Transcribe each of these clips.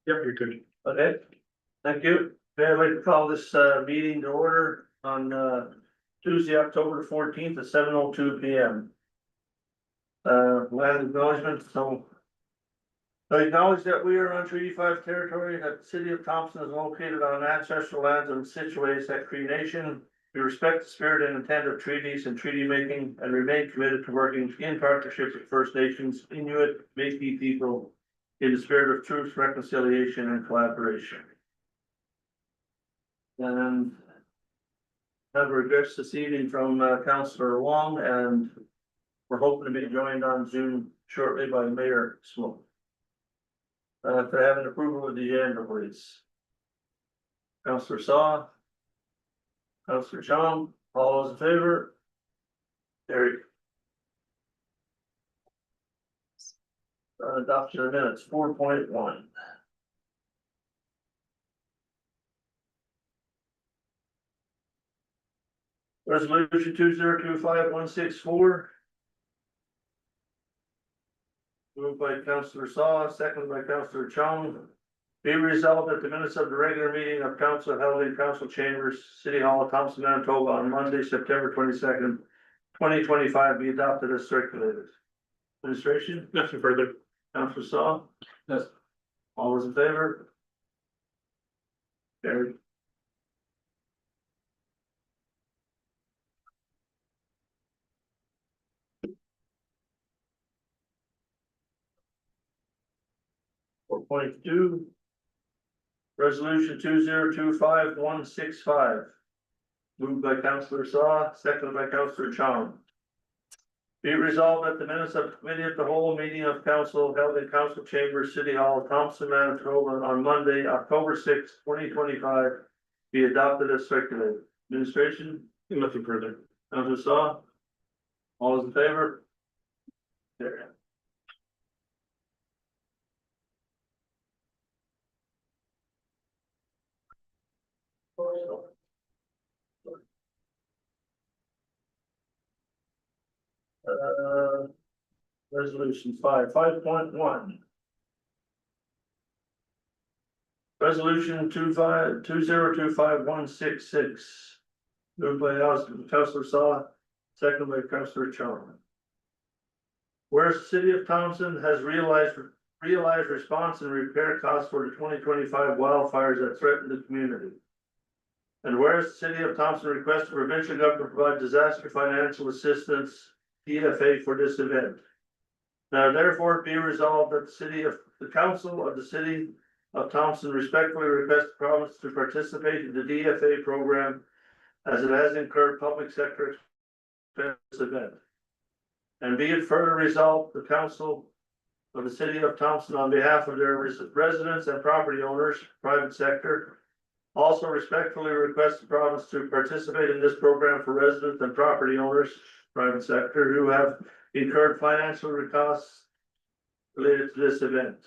Yep, you're good. Okay, thank you. I'd like to call this meeting to order on Tuesday, October 14th at 7:02 p.m. Land acknowledgement, so I acknowledge that we are on Treaty 5 territory, that the city of Thompson is located on ancestral lands and situated at Cree Nation. We respect the spirit and intent of treaties and treaty making and remain committed to working in partnership with First Nations, Inuit, Métis people in the spirit of truth, reconciliation, and collaboration. And have regrets this evening from Councillor Wong, and we're hoping to be joined on Zoom shortly by Mayor Smoke. Could I have an approval of the agenda, please? Councillor Saw. Councillor Chong, all those in favor? Carried. Adoption of minutes, 4.1. Resolution 2025-164. Moved by Councillor Saw, seconded by Councillor Chong. Be resolved that the minutes of the regular meeting of council held in council chambers, City Hall of Thompson, Manitoba on Monday, September 22nd, 2025 be adopted as circulated. Administration? Nothing further. Councillor Saw? Yes. All those in favor? Carried. Four point two. Resolution 2025-165. Moved by Councillor Saw, seconded by Councillor Chong. Be resolved that the minutes of the committee of the whole meeting of council held in council chambers, City Hall, Thompson, Manitoba on Monday, October 6th, 2025 be adopted as circulated. Administration? Nothing further. Councillor Saw? All those in favor? There. Resolution 5.1. Resolution 2025-166. Moved by Councillor Saw, seconded by Councillor Chong. Whereas the city of Thompson has realized response and repair costs for the 2025 wildfires that threaten the community. And whereas the city of Thompson requests the provincial government to provide disaster financial assistance, DFA, for this event. Now therefore be resolved that the council of the city of Thompson respectfully request the province to participate in the DFA program as it has incurred public sector expense event. And be it further resolved, the council of the city of Thompson on behalf of their residents and property owners, private sector, also respectfully request the province to participate in this program for residents and property owners, private sector, who have incurred financial costs related to this event.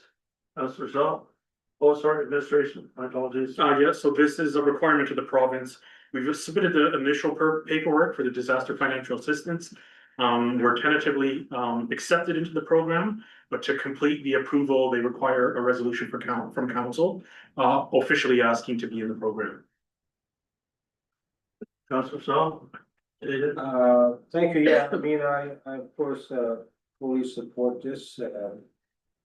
Councillor Saw? Oh, sorry, administration, my apologies. Yeah, so this is a requirement of the province. We've submitted the initial paperwork for the disaster financial assistance. We're tentatively accepted into the program, but to complete the approval, they require a resolution from council, officially asking to be in the program. Councillor Saw? Thank you. Yeah, I mean, I of course fully support this,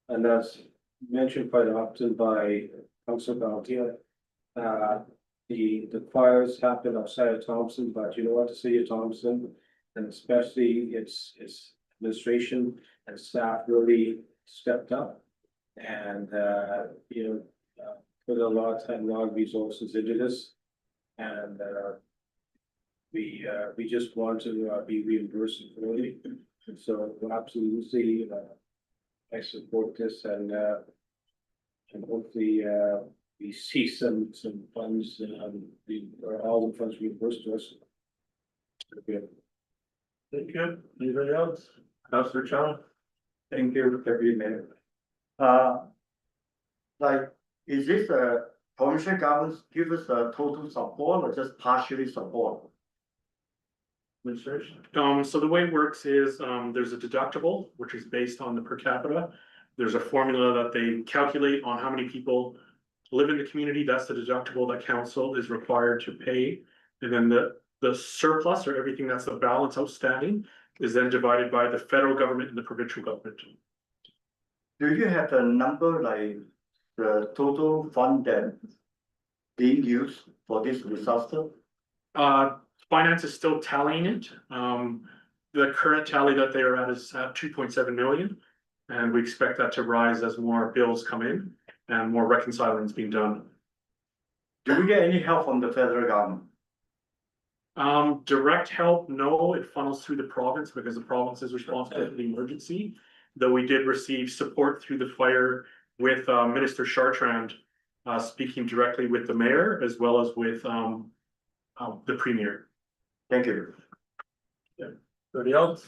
and that's mentioned quite often by Councillor Valtia. The fires happen outside of Thompson, but you know what, the city of Thompson, and especially its administration and staff really stepped up and put a lot of time, a lot of resources into this, and we just want to be reimbursed fully. And so absolutely I support this, and hopefully we see some funds or all the funds reimbursed to us. Okay. Thank you. Anybody else? Councillor Chong? Thank you, every minute. Like, is this provincial government give us a total support or just partially support? Administration? So the way it works is there's a deductible, which is based on the per capita. There's a formula that they calculate on how many people live in the community, that's the deductible that council is required to pay. And then the surplus, or everything that's the balance outstanding, is then divided by the federal government and the provincial government. Do you have the number, like the total fund that being used for this disaster? Finance is still tallying it. The current tally that they are at is at 2.7 million. And we expect that to rise as more bills come in and more reconciling is being done. Do we get any help from the federal government? Direct help, no, it funnels through the province because the province is responsible for the emergency. Though we did receive support through the fire with Minister Chartrand speaking directly with the mayor as well as with the premier. Thank you. Anybody else?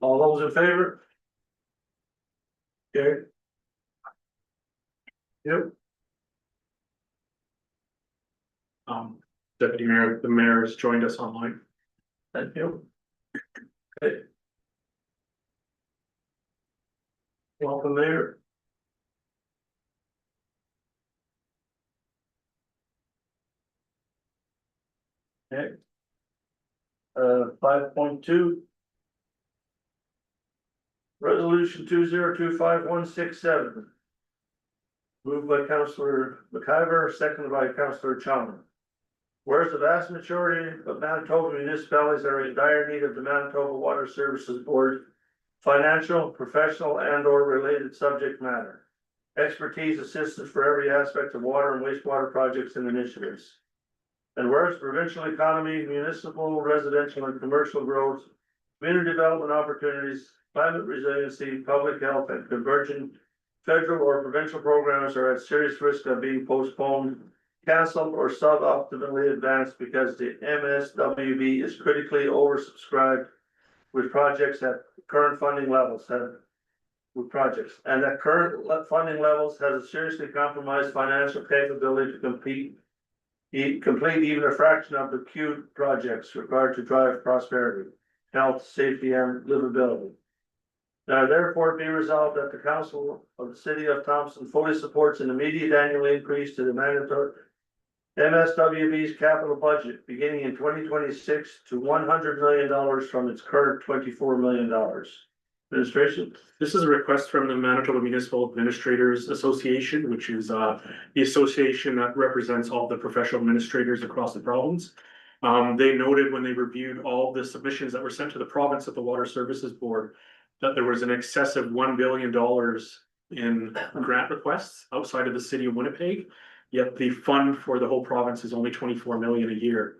All those in favor? Okay. Yep. Deputy Mayor, the mayor has joined us online. Thank you. Okay. Welcome, Mayor. Okay. 5.2. Resolution 2025-167. Moved by Councillor McIver, seconded by Councillor Chalmers. Whereas the vast majority of Manitoba municipalities are in dire need of the Manitoba Water Services Board financial, professional, and or related subject matter, expertise, assistance for every aspect of water and wastewater projects and initiatives. And whereas provincial economy, municipal, residential, and commercial growth, community development opportunities, climate resiliency, public health, and convergent federal or provincial programs are at serious risk of being postponed, canceled, or suboptimally advanced because the MSWB is critically oversubscribed with projects at current funding levels and at current funding levels has a seriously compromised financial capability to complete even a fraction of the queued projects required to drive prosperity, health, safety, and livability. Now therefore be resolved that the council of the city of Thompson fully supports an immediate annual increase to the mandatory MSWB's capital budget beginning in 2026 to $100 million from its current $24 million. Administration. This is a request from the Manitoba Municipal Administrators Association, which is the association that represents all the professional administrators across the province. They noted when they reviewed all the submissions that were sent to the province at the Water Services Board that there was an excess of $1 billion in grant requests outside of the city of Winnipeg. Yet the fund for the whole province is only 24 million a year.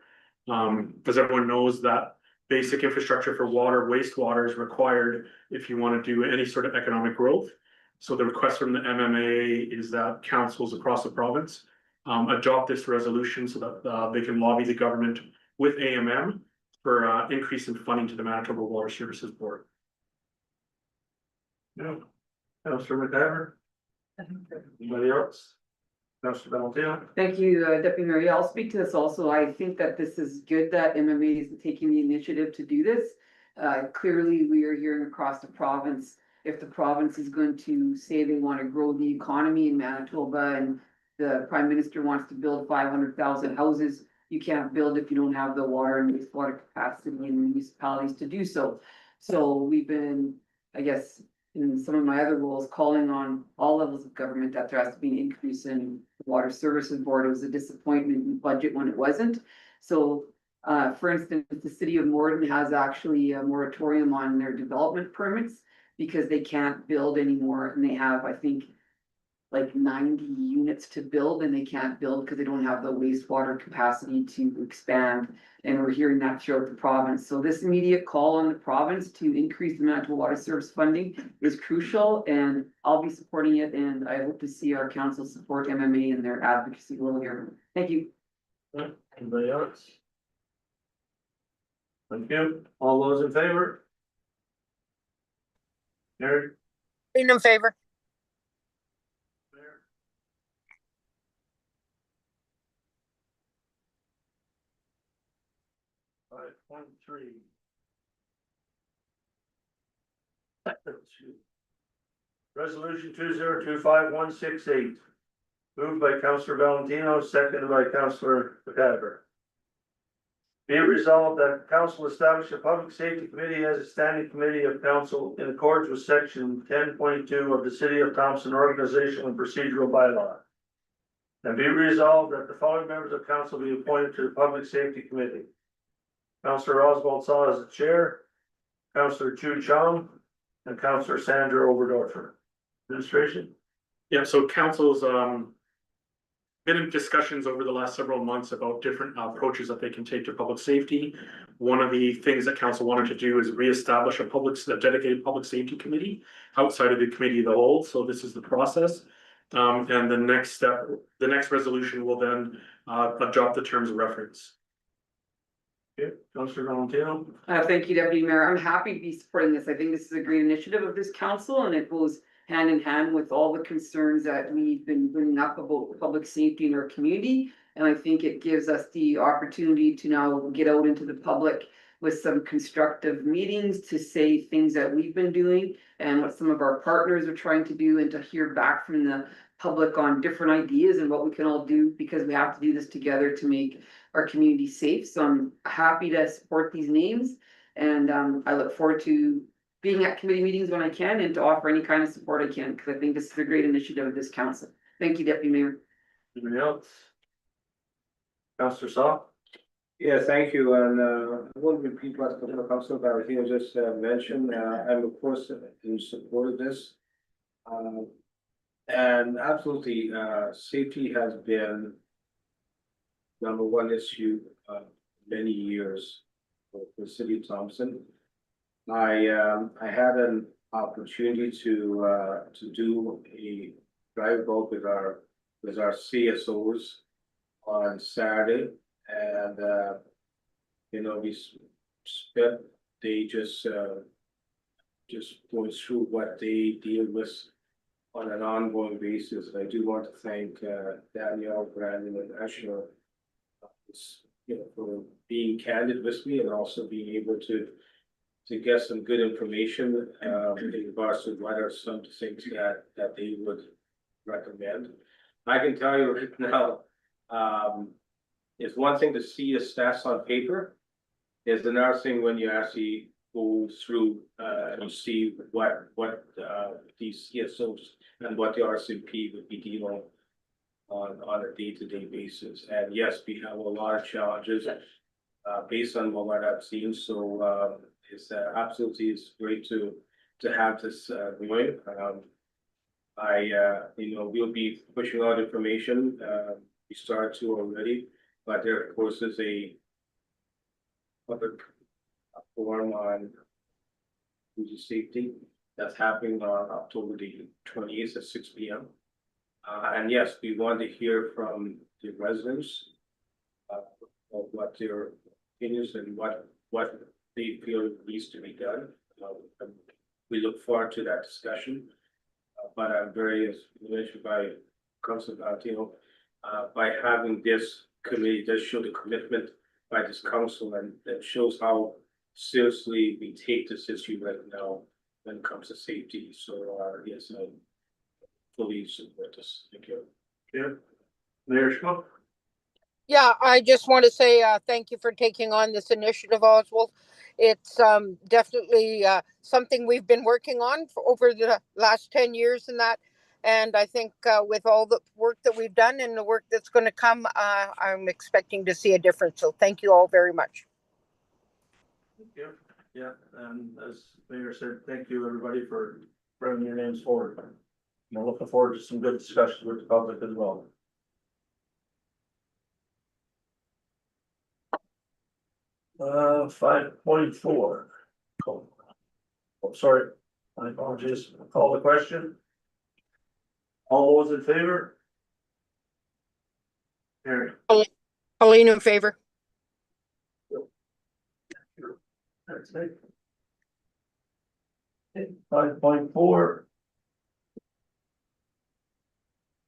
As everyone knows, that basic infrastructure for water, wastewater is required if you want to do any sort of economic growth. So the request from the MMA is that councils across the province adopt this resolution so that they can lobby the government with AMM for increase in funding to the Manitoba Water Services Board. Yeah. Councillor McIver. Anybody else? Councillor Valentino. Thank you, Deputy Mayor. Yeah, I'll speak to this also. I think that this is good that MMA is taking the initiative to do this. Clearly, we are hearing across the province, if the province is going to say they want to grow the economy in Manitoba and the Prime Minister wants to build 500,000 houses, you can't build if you don't have the water and wastewater capacity in municipalities to do so. So we've been, I guess, in some of my other roles, calling on all levels of government that there has to be an increase in the Water Services Board. It was a disappointment in budget when it wasn't. So, for instance, the city of Morden has actually a moratorium on their development permits because they can't build anymore, and they have, I think, like 90 units to build, and they can't build because they don't have the wastewater capacity to expand. And we're hearing that throughout the province. So this immediate call on the province to increase the Manitoba Water Service funding is crucial, and I'll be supporting it. And I hope to see our council support MMA and their advocacy role here. Thank you. Anybody else? Thank you. All those in favor? Carried. In favor. Mayor. 5.3. Resolution 2025-168. Moved by Councillor Valentino, seconded by Councillor McIver. Be it resolved that council establish a public safety committee as a standing committee of council in accordance with section 10.2 of the City of Thompson Organizational and Procedural Bylaw. And be resolved that the following members of council be appointed to the Public Safety Committee. Councillor Oswald Saw as the chair, Councillor Chu Chong, and Councillor Sandra Oberdorfer. Administration? Yeah, so council's been in discussions over the last several months about different approaches that they can take to public safety. One of the things that council wanted to do is reestablish a dedicated public safety committee outside of the committee of the whole, so this is the process. And the next step, the next resolution will then adopt the terms of reference. Okay, Councillor Valentino? Thank you, Deputy Mayor. I'm happy to be supporting this. I think this is a great initiative of this council and it goes hand in hand with all the concerns that we've been bringing up about public safety in our community. And I think it gives us the opportunity to now get out into the public with some constructive meetings to say things that we've been doing and what some of our partners are trying to do, and to hear back from the public on different ideas and what we can all do, because we have to do this together to make our community safe. So I'm happy to support these names, and I look forward to being at committee meetings when I can and to offer any kind of support I can, because I think this is a great initiative of this council. Thank you, Deputy Mayor. Anybody else? Councillor Saw? Yeah, thank you, and I won't repeat what Councilor Valentino just mentioned. I'm of course in support of this. And absolutely, safety has been number one issue many years for the city of Thompson. I had an opportunity to do a drive out with our CSOs on Saturday, and you know, we spent they just going through what they deal with on an ongoing basis. And I do want to thank Danielle, Brandon, and Asher, you know, for being candid with me and also being able to get some good information in regards to what are some things that they would recommend. I can tell you right now, it's one thing to see the stats on paper. It's another thing when you actually go through and see what these CSOs and what the RCMP would be dealing on a day-to-day basis. And yes, we have a lot of challenges based on what I've seen. So it's absolutely it's great to have this going. You know, we'll be pushing out information. We started to already, but there of course is a public forum on user safety that's happening on October the 28th at 6 p.m. And yes, we want to hear from the residents of what their opinions and what they feel needs to be done. We look forward to that discussion. But I'm very, as mentioned by Councilor Valentino, by having this committee does show the commitment by this council, and that shows how seriously we take this issue right now when it comes to safety. So yes, I fully support this. Thank you. Yeah. Mayor Schmuck? Yeah, I just want to say thank you for taking on this initiative, Oswald. It's definitely something we've been working on for over the last 10 years and that. And I think with all the work that we've done and the work that's going to come, I'm expecting to see a difference. So thank you all very much. Thank you. Yeah, and as Mayor said, thank you everybody for bringing your names forward. I'm looking forward to some good discussions with the public as well. 5.4. Oh, sorry, my apologies. Call the question. All those in favor? Carry. Pauline in favor. That's it. 5.4.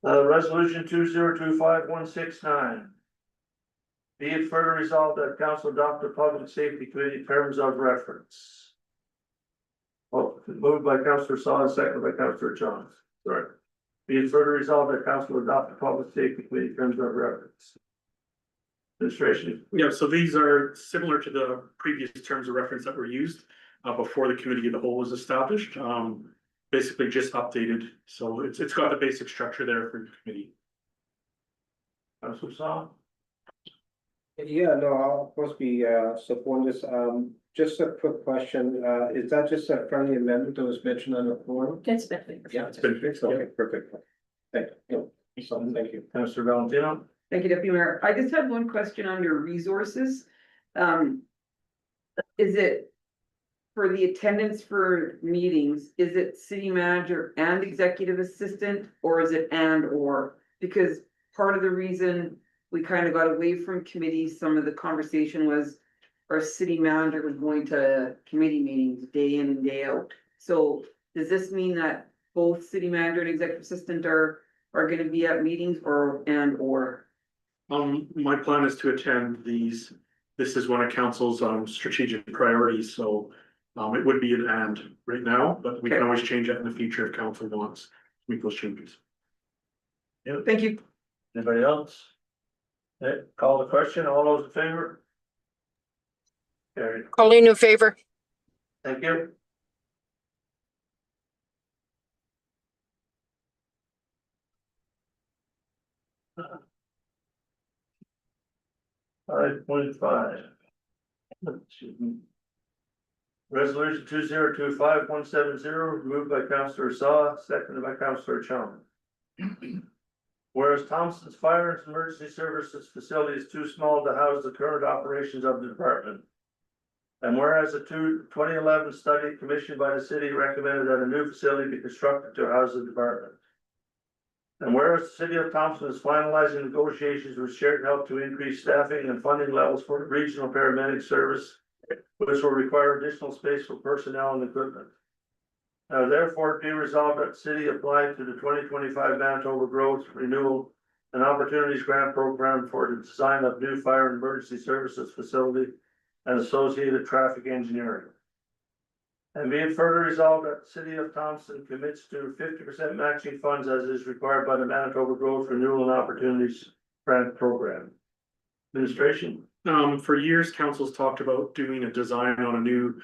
Resolution 2025-169. Be it further resolved that council adopt the public safety committee terms of reference. Well, moved by Councillor Saw, seconded by Councillor Johns. Sorry. Be it further resolved that council adopt the public safety committee terms of reference. Administration. Yeah, so these are similar to the previous terms of reference that were used before the committee of the whole was established. Basically just updated, so it's got the basic structure there for the committee. Councillor Saw. Yeah, no, I'll of course be supporting this. Just a quick question, is that just a friendly amendment that was mentioned on the form? It's been. Yeah, It's been fixed, okay, perfect. Thank you. So, thank you. Councillor Valentino. Thank you, Deputy Mayor. I just have one question under resources. Is it for the attendance for meetings, is it city manager and executive assistant, or is it and or? Because part of the reason we kind of got away from committees, some of the conversation was our city manager was going to committee meetings day in and day out. So does this mean that both city manager and executive assistant are gonna be at meetings or and or? My plan is to attend these. This is one of council's strategic priorities, so it would be an and right now, but we can Okay. always change that in the future if council wants to make those changes. Thank you. Anybody else? Okay, call the question. All those in favor? Carried. Colleen in favor. Thank you. 5.5. Resolution 2025-170, moved by Councillor Saw, seconded by Councillor Chong. Whereas Thompson's Fire and Emergency Services facility is too small to house the current operations of the department. And whereas a 2011 study commissioned by the city recommended that a new facility be constructed to house the department. And whereas the city of Thompson is finalizing negotiations with Shared Help to increase staffing and funding levels for the regional paramedic service, which will require additional space for personnel and equipment. Now therefore be resolved that the city apply to the 2025 Manitoba Growth Renewal and Opportunities Grant Program for the design of new fire and emergency services facility and associated traffic engineering. And be it further resolved that the city of Thompson commits to 50% matching funds as is required by the Manitoba Growth Renewal and Opportunities Grant Program. Administration. For years, council's talked about doing a design on a new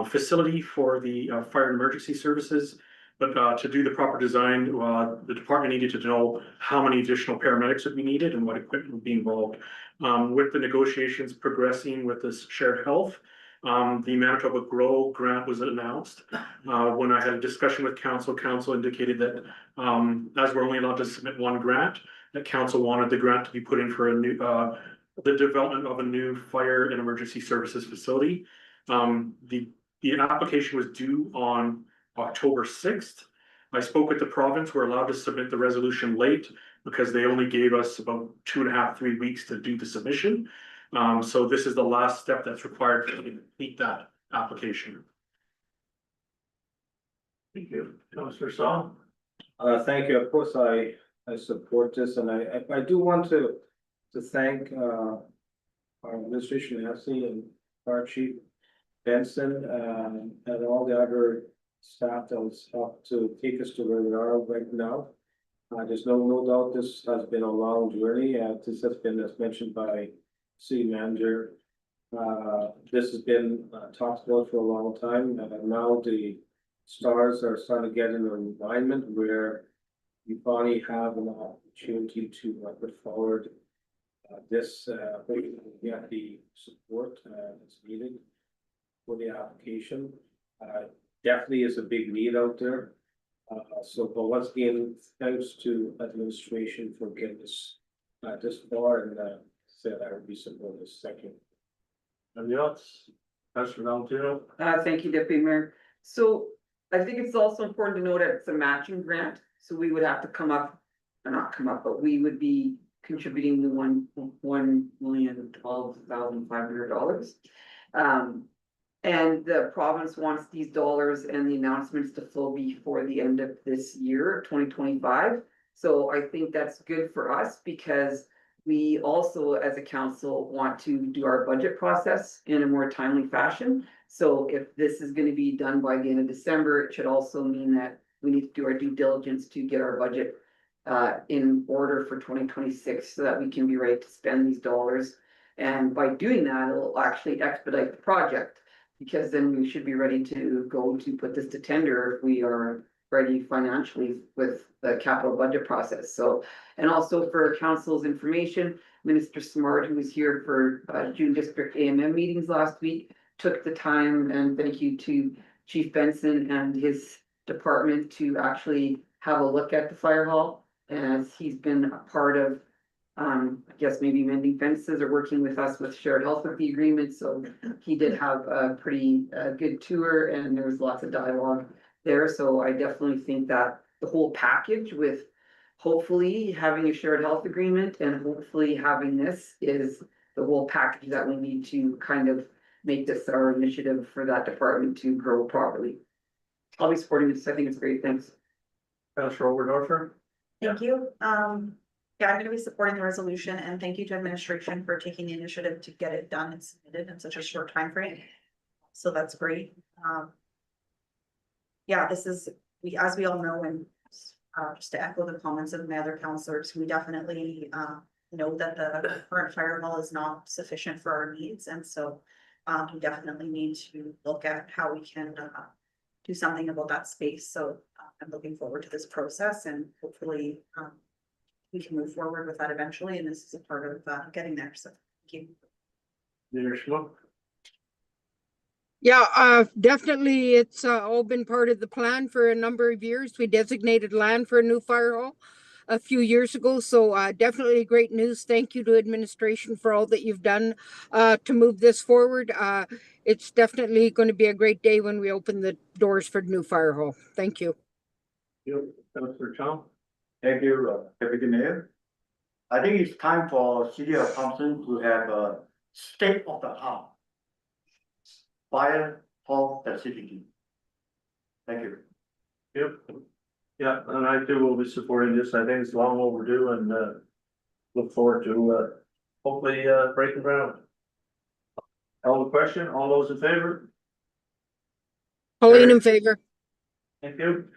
facility for the fire and emergency services. But to do the proper design, the department needed to know how many additional paramedics would be needed and what equipment would be involved. With the negotiations progressing with this shared health, the Manitoba Grow grant was announced. When I had a discussion with council, council indicated that as we're only allowed to submit one grant, that council wanted the grant to be put in for a new the development of a new fire and emergency services facility. The application was due on October 6th. I spoke with the province. We're allowed to submit the resolution late because they only gave us about 2.5 to 3 weeks to do the submission. So this is the last step that's required to complete that application. Thank you. Councillor Saw. Thank you. Of course, I support this, and I do want to thank our administration, Nancy and Fire Chief Benson, and all the other staff that was helped to take us to where we are right now. There's no doubt this has been a long journey. This has been, as mentioned by city manager. This has been talked about for a long time, and now the stars are starting to get in alignment where you finally have an opportunity to put forward this. We have the support that's needed for the application. Definitely is a big need out there. But once again, thanks to administration for getting this this far, and said I would be supporting this. Thank you. Anybody else? Councillor Valentino. Thank you, Deputy Mayor. So I think it's also important to note that it's a matching grant, so we would have to come up, or not come up, but we would be contributing the $1,012,500. And the province wants these dollars and the announcements to flow before the end of this year, 2025. So I think that's good for us because we also, as a council, want to do our budget process in a more timely fashion. So if this is gonna be done by the end of December, it should also mean that we need to do our due diligence to get our budget in order for 2026 so that we can be ready to spend these dollars. And by doing that, it'll actually expedite the project, because then we should be ready to go to put this to tender if we are ready financially with the capital budget process. So, and also for council's information, Minister Smart, who was here for June District AMM meetings last week, took the time, and thank you to Chief Benson and his department, to actually have a look at the fire hall. As he's been a part of, I guess maybe mending fences or working with us with shared health with the agreement, so he did have a pretty good tour, and there was lots of dialogue there. So I definitely think that the whole package, with hopefully having a shared health agreement and hopefully having this, is the whole package that we need to kind of make this our initiative for that department to grow properly. I'll be supporting this. I think it's great. Thanks. Councillor Overdorfer. Thank you. Yeah, I'm gonna be supporting the resolution, and thank you to administration for taking the initiative to get it done and submitted in such a short time frame. So that's great. Yeah, this is, as we all know, and just to echo the comments of my other councillors, we definitely know that the current fire hall is not sufficient for our needs, and so we definitely need to look at how we can do something about that space. So I'm looking forward to this process, and hopefully we can move forward with that eventually, and this is a part of getting there. So thank you. Leader Schmuck. Yeah, definitely. It's all been part of the plan for a number of years. We designated land for a new fire hall a few years ago. So definitely great news. Thank you to administration for all that you've done to move this forward. It's definitely going to be a great day when we open the doors for the new fire hall. Thank you. Councillor Chong. Thank you, Deputy Mayor. I think it's time for City of Thompson to have a state of the art fire hall facility. Thank you. Yep. Yeah, and I too will be supporting this. I think it's long overdue, and look forward to hopefully breaking ground. Call the question. All those in favor? Pauline in favor. Thank you.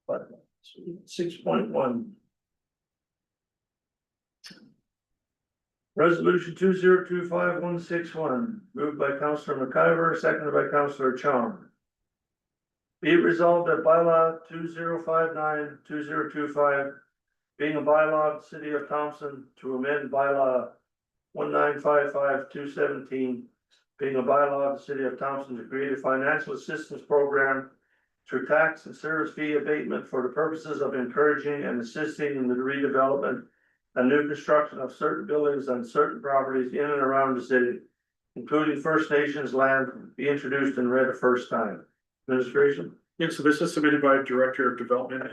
But 6.1. Resolution 2025-161, moved by Councillor McIver, seconded by Councillor Chong. Be it resolved that bylaw 2059-2025, being a bylaw of the City of Thompson to amend bylaw 1955-217, being a bylaw of the City of Thompson to create a financial assistance program through tax and service fee abatement for the purposes of encouraging and assisting in the redevelopment and new construction of certain buildings on certain properties in and around the city, including First Nations land, be introduced and read a first time. Administration. Yeah, so this is submitted by Director of Development,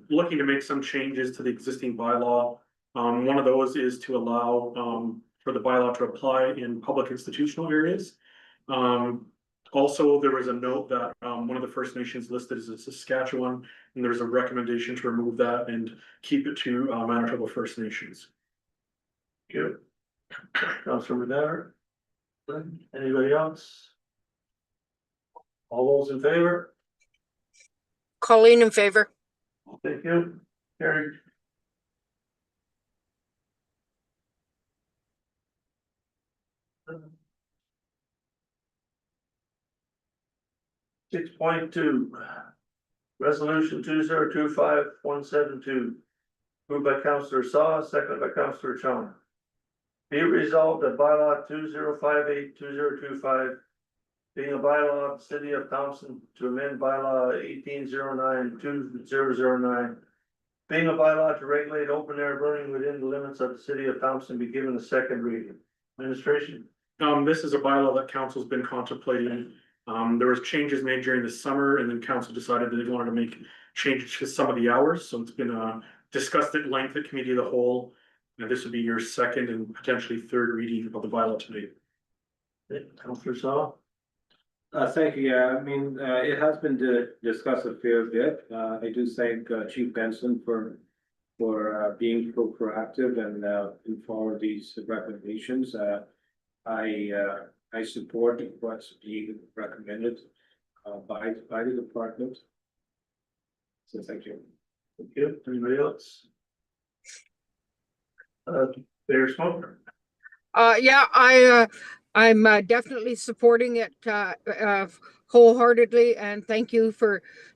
looking to make some changes to the existing bylaw. One of those is to allow for the bylaw to apply in public institutional areas. Also, there was a note that one of the First Nations listed is Saskatchewan, and there's a recommendation to remove that and keep it to Manitoba First Nations. Thank you. Councillor Madar. Anybody else? All those in favor? Colleen in favor. Thank you. Carried. Six point two. Resolution 2025-172. Moved by Councillor Saw, seconded by Councillor Chong. Be it resolved that bylaw 2058-2025, being a bylaw of the City of Thompson to amend bylaw 1809-2009, being a bylaw to regulate open air burning within the limits of the City of Thompson, be given a second reading. Administration. This is a bylaw that council's been contemplating. There was changes made during the summer, and then council decided that they wanted to make changes to some of the hours, so it's been discussed at length at committee of the whole. And this would be your second and potentially third reading of the bylaw today. Councillor Saw. Thank you. Yeah, I mean, it has been discussed a fair bit. I do thank Chief Benson for being so proactive and in follow these recommendations. I support what's being recommended by the department. So thank you. Thank you. Anybody else? Mayor Smoker. Yeah, I'm definitely supporting it wholeheartedly, and thank you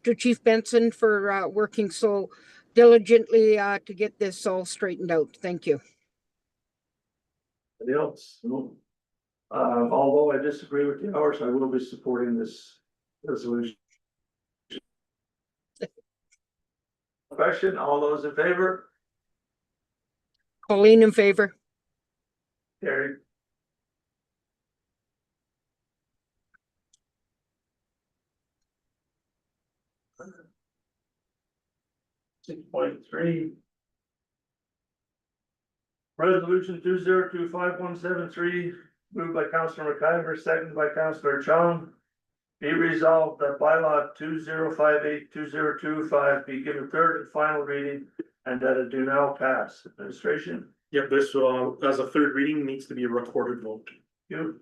to Chief Benson for working so diligently to get this all straightened out. Thank you. Anybody else? No. Although I disagree with the hours, I will be supporting this resolution. Question, all those in favor? Colleen in favor. Carried. 6.3. Resolution 2025-173, moved by Councillor McIver, seconded by Councillor Chong. Be resolved that bylaw 2058-2025 be given third and final reading and that it do now pass. Administration, Yep, this, as a third reading, needs to be a recorded vote. you.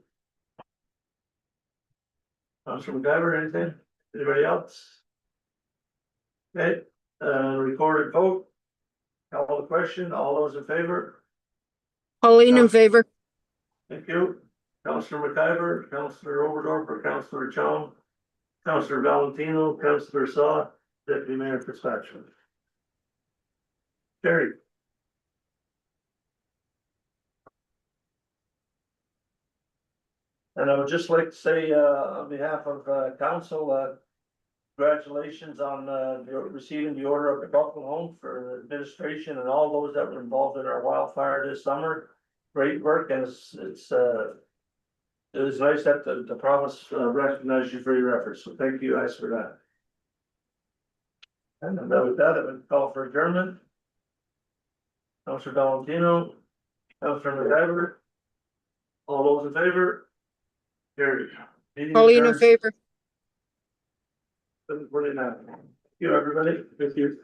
Councillor McIver, anything? Anybody else? Okay, recorded vote. Call the question, all those in favor? Colleen in favor. Thank you. Councillor McIver, Councillor Overdorfer, Councillor Chong, Councillor Valentino, Councillor Saw, Deputy Mayor Fitzpatrick. Carried. And I would just like to say, on behalf of, council, congratulations on, receiving the order of the Buffalo Home for administration and all those that were involved in our wildfire this summer. Great work, and it was nice that the province recognized you for your efforts, so thank you guys for that. And with that, I would call for adjournment. Councillor Valentino, Councillor McIver. All those in favor? Carried. Meeting Colleen in adjourned. favor. 7:49. Thank you, everybody. Thank you.